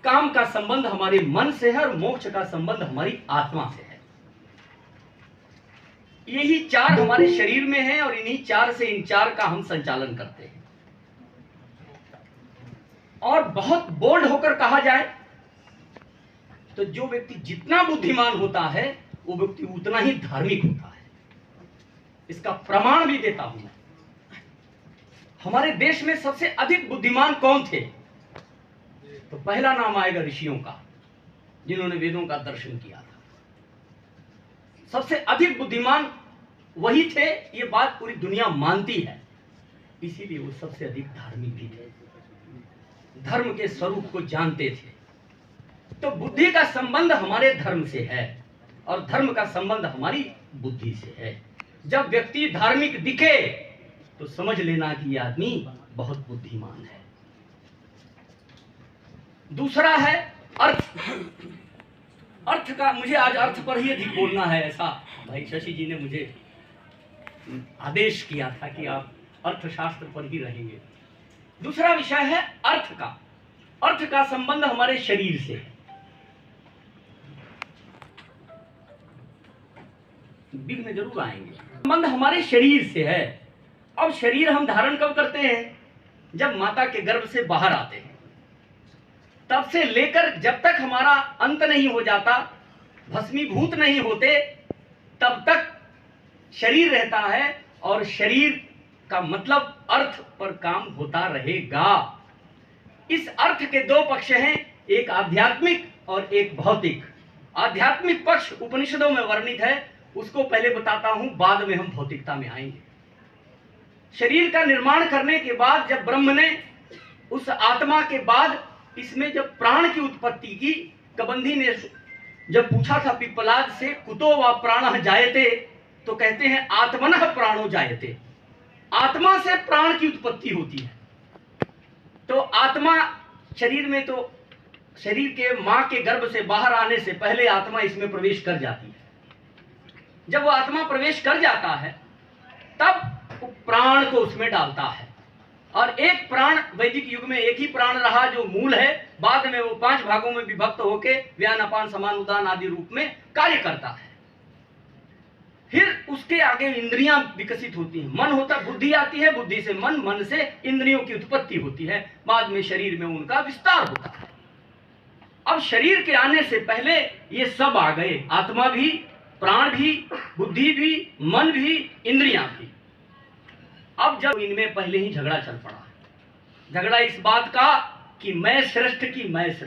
काम का संबंध हमारे मन से है और मोक्ष का संबंध हमारी आत्मा से है। यही चार हमारे शरीर में है और इन्हीं चार से इन चार का हम संचालन करते हैं। और बहुत बोल्ड होकर कहा जाए तो जो व्यक्ति जितना बुद्धिमान होता है वो व्यक्ति उतना ही धार्मिक होता है। इसका प्रमाण भी देता हूं मैं। हमारे देश में सबसे अधिक बुद्धिमान कौन थे? तो पहला नाम आएगा ऋषियों का, जिन्होंने वेदों का दर्शन किया था। सबसे अधिक बुद्धिमान वही थे, ये बात पूरी दुनिया मानती है। इसीलिए वो सबसे अधिक धार्मिक भी थे, धर्म के स्वरूप को जानते थे। तो बुद्धि का संबंध हमारे धर्म से है और धर्म का संबंध हमारी बुद्धि से है। जब व्यक्ति धार्मिक दिखे तो समझ लेना कि यह आदमी बहुत बुद्धिमान है। दूसरा है अर्थ। अर्थ का मुझे आज अर्थ पर ही अधिक बोलना है, ऐसा भाई शशि जी ने मुझे आदेश किया था कि आप अर्थशास्त्र पर ही रहेंगे। दूसरा विषय है अर्थ का। अर्थ का संबंध हमारे शरीर से है। विघ्न जरूर आएंगे। संबंध हमारे शरीर से है। अब शरीर हम धारण कब करते हैं? जब माता के गर्भ से बाहर आते हैं। तब से लेकर जब तक हमारा अंत नहीं हो जाता, भस्मीभूत नहीं होते, तब तक शरीर रहता है। और शरीर का मतलब अर्थ पर काम होता रहेगा। इस अर्थ के दो पक्ष हैं, एक आध्यात्मिक और एक भौतिक। आध्यात्मिक पक्ष उपनिषदों में वर्णित है, उसको पहले बताता हूं, बाद में हम भौतिकता में आएंगे। शरीर का निर्माण करने के बाद जब ब्रह्म ने उस आत्मा के बाद इसमें जब प्राण की उत्पत्ति की, कबंधी ने जब पूछा था पिप्पलाद से कुतो वा प्राणः जायते, तो कहते हैं आत्मनः प्राणो जायते। आत्मा से प्राण की उत्पत्ति होती है। तो आत्मा शरीर में, तो शरीर के मां के गर्भ से बाहर आने से पहले आत्मा इसमें प्रवेश कर जाती है। जब वो आत्मा प्रवेश कर जाता है तब वो प्राण को उसमें डालता है। और एक प्राण, वैदिक युग में एक ही प्राण रहा जो मूल है, बाद में वो 5 भागों में विभक्त होकर व्यान अपान समान उदान आदि रूप में कार्य करता है। फिर उसके आगे इंद्रियां विकसित होती हैं, मन होता, बुद्धि आती है, बुद्धि से मन, मन से इंद्रियों की उत्पत्ति होती है, बाद में शरीर में उनका विस्तार होता है। अब शरीर के आने से पहले ये सब आ गए, आत्मा भी, प्राण भी, बुद्धि भी, मन भी, इंद्रियां भी। अब जब इनमें पहले ही झगड़ा चल पड़ा, झगड़ा इस बात का कि मैं श्रेष्ठ की मैं श्रेष्ठ।